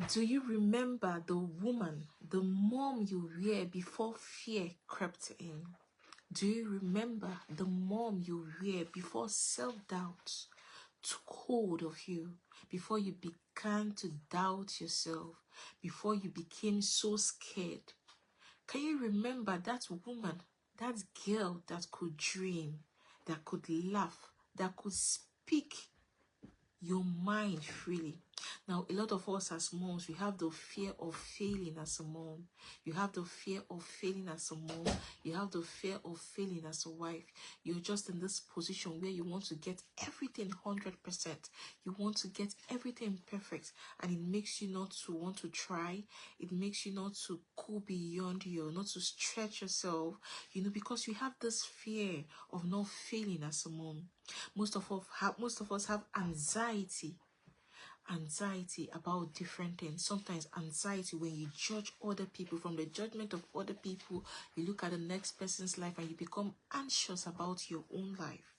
Do you remember the woman, the mom you were before fear crept in? Do you remember the mom you were before self-doubt took hold of you, before you began to doubt yourself, before you became so scared? Can you remember that woman, that girl that could dream, that could laugh, that could speak your mind freely? Now, a lot of us as moms, we have the fear of failing as a mom. You have the fear of failing as a mom. You have the fear of failing as a wife. You're just in this position where you want to get everything 100%. You want to get everything perfect, and it makes you not to want to try. It makes you not to go beyond you, not to stretch yourself, because you have this fear of not failing as a mom. Most of us have anxiety about different things. Sometimes anxiety when you judge other people. From the judgment of other people, you look at the next person's life and you become anxious about your own life.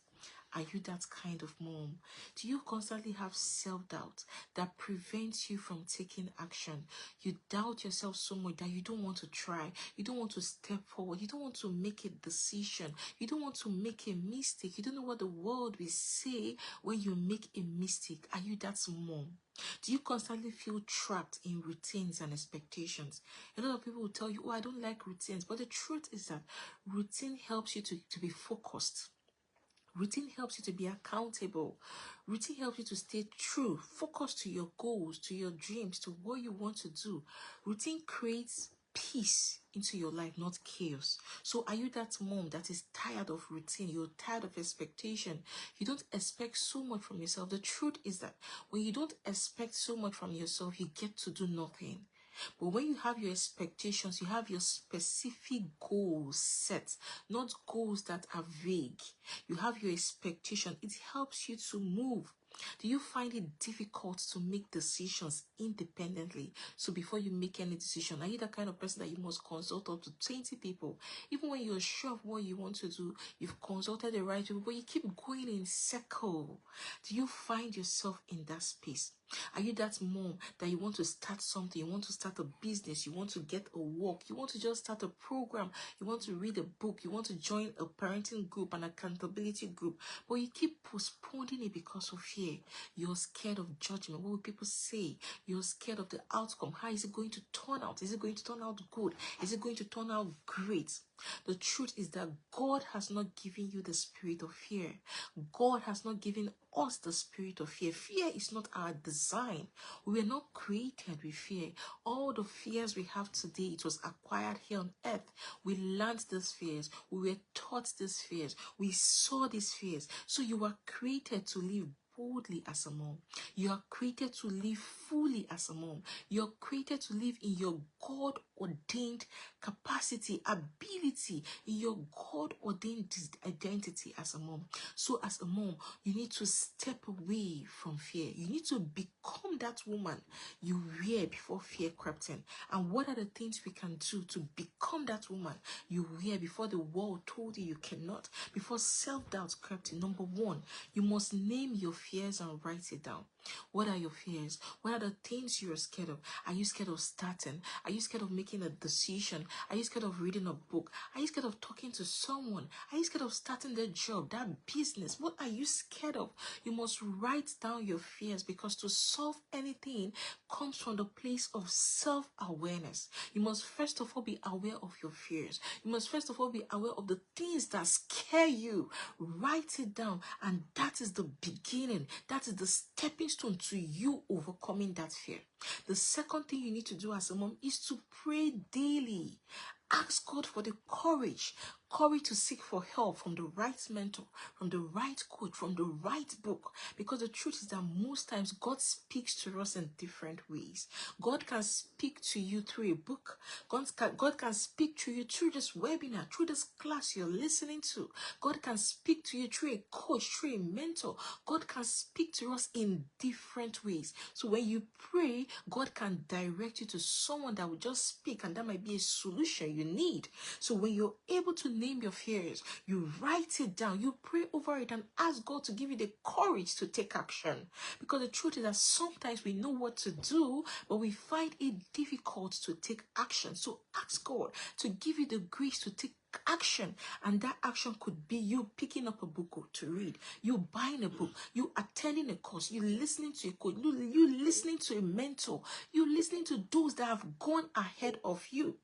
Are you that kind of mom? Do you constantly have self-doubt that prevents you from taking action? You doubt yourself so much that you don't want to try. You don't want to step forward. You don't want to make a decision. You don't want to make a mistake. You don't know what the world will say when you make a mistake. Are you that mom? Do you constantly feel trapped in routines and expectations? A lot of people will tell you, oh, I don't like routines. But the truth is that routine helps you to be focused. Routine helps you to be accountable. Routine helps you to stay true, focused to your goals, to your dreams, to what you want to do. Routine creates peace into your life, not chaos. So are you that mom that is tired of routine? You're tired of expectation. You don't expect so much from yourself. The truth is that when you don't expect so much from yourself, you get to do nothing. But when you have your expectations, you have your specific goals set, not goals that are vague. You have your expectation. It helps you to move. Do you find it difficult to make decisions independently? So before you make any decision, are you the kind of person that you must consult up to 20 people? Even when you're sure of what you want to do, you've consulted the right people, but you keep going in circle. Do you find yourself in that space? Are you that mom that you want to start something, you want to start a business, you want to get a work, you want to just start a program, you want to read a book, you want to join a parenting group, an accountability group, but you keep postponing it because of fear? You're scared of judgment. What will people say? You're scared of the outcome. How is it going to turn out? Is it going to turn out good? Is it going to turn out great? The truth is that God has not given you the spirit of fear. God has not given us the spirit of fear. Fear is not our design. We were not created with fear. All the fears we have today, it was acquired here on earth. We learned these fears. We were taught these fears. We saw these fears. So you were created to live boldly as a mom. You are created to live fully as a mom. You are created to live in your God-ordained capacity, ability, in your God-ordained identity as a mom. So as a mom, you need to step away from fear. You need to become that woman you were before fear crept in. And what are the things we can do to become that woman you were before the world told you cannot, before self-doubt crept in? Number one, you must name your fears and write it down. What are your fears? What are the things you're scared of? Are you scared of starting? Are you scared of making a decision? Are you scared of reading a book? Are you scared of talking to someone? Are you scared of starting that job, that business? What are you scared of? You must write down your fears, because to solve anything comes from the place of self-awareness. You must first of all be aware of your fears. You must first of all be aware of the things that scare you. Write it down, and that is the beginning. That is the stepping stone to you overcoming that fear. The second thing you need to do as a mom is to pray daily. Ask God for the courage to seek for help from the right mentor, from the right coach, from the right book. Because the truth is that most times God speaks to us in different ways. God can speak to you through a book. God can speak to you through this webinar, through this class you're listening to. God can speak to you through a coach, through a mentor. God can speak to us in different ways. So when you pray, God can direct you to someone that will just speak, and that might be a solution you need. So when you're able to name your fears. You write it down. You pray over it and ask God to give you the courage to take action. Because the truth is that sometimes we know what to do, but we find it difficult to take action. So ask God to give you the grace to take action, and that action could be you picking up a book to read, you buying a book, you attending a course, you listening to a coach, you listening to a mentor, you listening to those that have gone ahead of you.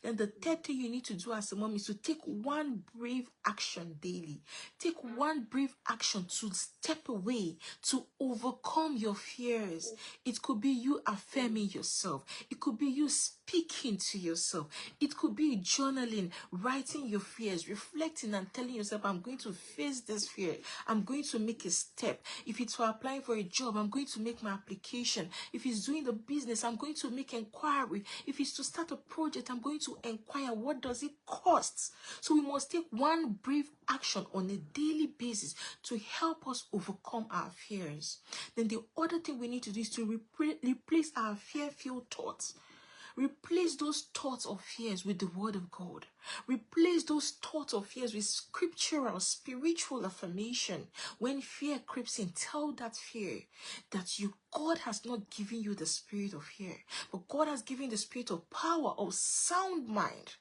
Then the third thing you need to do as a mom is to take one brave action daily. Take one brave action to step away, to overcome your fears. It could be you affirming yourself. It could be you speaking to yourself. It could be journaling, writing your fears, reflecting and telling yourself, I'm going to face this fear. I'm going to make a step. If it's for applying for a job, I'm going to make my application. If it's doing the business, I'm going to make inquiry. If it's to start a project, I'm going to inquire, what does it cost? So we must take one brave action on a daily basis to help us overcome our fears. Then the other thing we need to do is to replace our fear-filled thoughts. Replace those thoughts of fears with the word of God. Replace those thoughts of fears with scriptural, spiritual affirmation. When fear creeps in, tell that fear that God has not given you the spirit of fear, but God has given the spirit of power, of sound mind,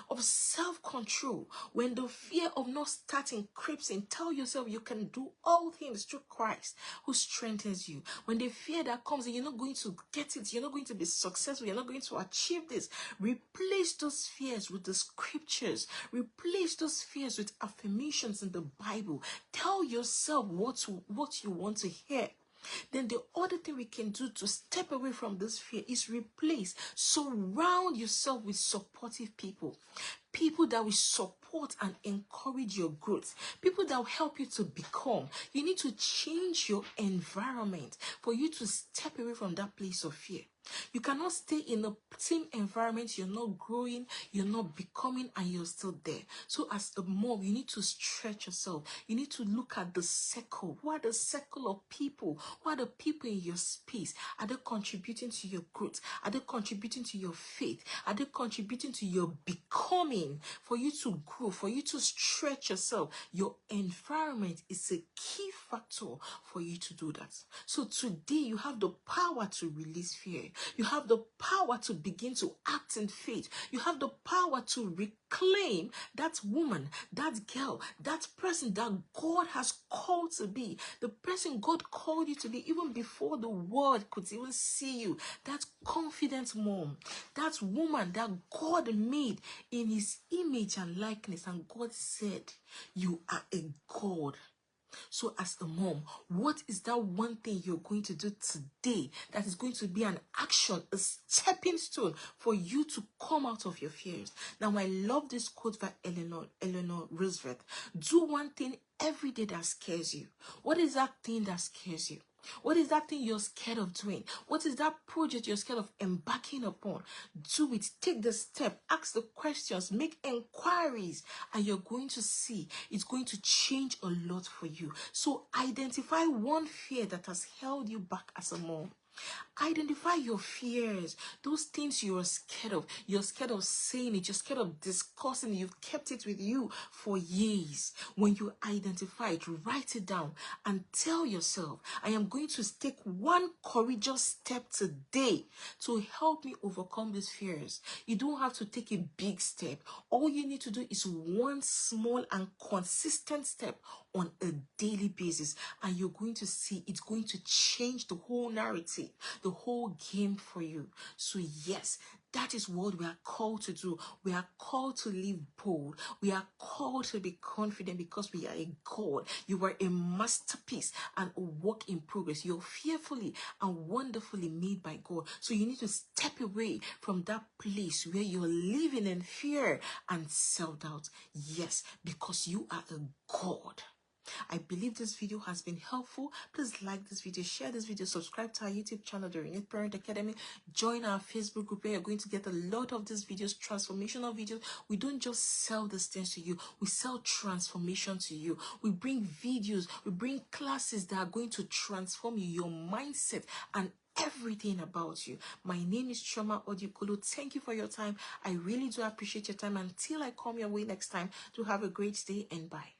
of self-control. When the fear of not starting creeps in, tell yourself you can do all things through Christ who strengthens you. When the fear that comes and you're not going to get it, you're not going to be successful, you're not going to achieve this, replace those fears with the scriptures. Replace those fears with affirmations in the Bible. Tell yourself what you want to hear. Then the other thing we can do to step away from this fear is surround yourself with supportive people. People that will support and encourage your growth. People that will help you to become. You need to change your environment for you to step away from that place of fear. You cannot stay in the same environment. You're not growing, you're not becoming, and you're still there. So as a mom, you need to stretch yourself. You need to look at the circle. What are the circle of people? What are the people in your space? Are they contributing to your growth? Are they contributing to your faith? Are they contributing to your becoming? For you to grow, for you to stretch yourself, your environment is a key factor for you to do that. So today you have the power to release fear. You have the power to begin to act in faith. You have the power to reclaim that woman, that girl, that person that God has called to be. The person God called you to be even before the world could even see you. That confident mom, that woman that God made in his image and likeness. And God said, you are a God. So as a mom, what is that one thing you're going to do today that is going to be an action, a stepping stone for you to come out of your fears? Now, I love this quote by Eleanor Roosevelt. Do one thing every day that scares you. What is that thing that scares you? What is that thing you're scared of doing? What is that project you're scared of embarking upon? Do it. Take the step. Ask the questions. Make inquiries. And you're going to see it's going to change a lot for you. So identify one fear that has held you back as a mom. Identify your fears, those things you are scared of. You're scared of saying it. You're scared of discussing it. You've kept it with you for years. When you identify it, write it down and tell yourself, I am going to take one courageous step today to help me overcome these fears. You don't have to take a big step. All you need to do is one small and consistent step on a daily basis, and you're going to see it's going to change the whole narrative, the whole game for you. So yes, that is what we are called to do. We are called to live bold. We are called to be confident because we are a God. You are a masterpiece and a work in progress. You're fearfully and wonderfully made by God. So you need to step away from that place where you're living in fear and self-doubt. Yes, because you are a God. I believe this video has been helpful. Please like this video, share this video, subscribe to our YouTube channel, The Renewed Parent Academy. Join our Facebook group where you're going to get a lot of these videos, transformational videos. We don't just sell these things to you, we sell transformation to you. We bring videos, we bring classes that are going to transform you, your mindset, and everything about you. My name is Chioma Odiokolo. Thank you for your time. I really do appreciate your time. Until I come your way next time, to have a great day and bye.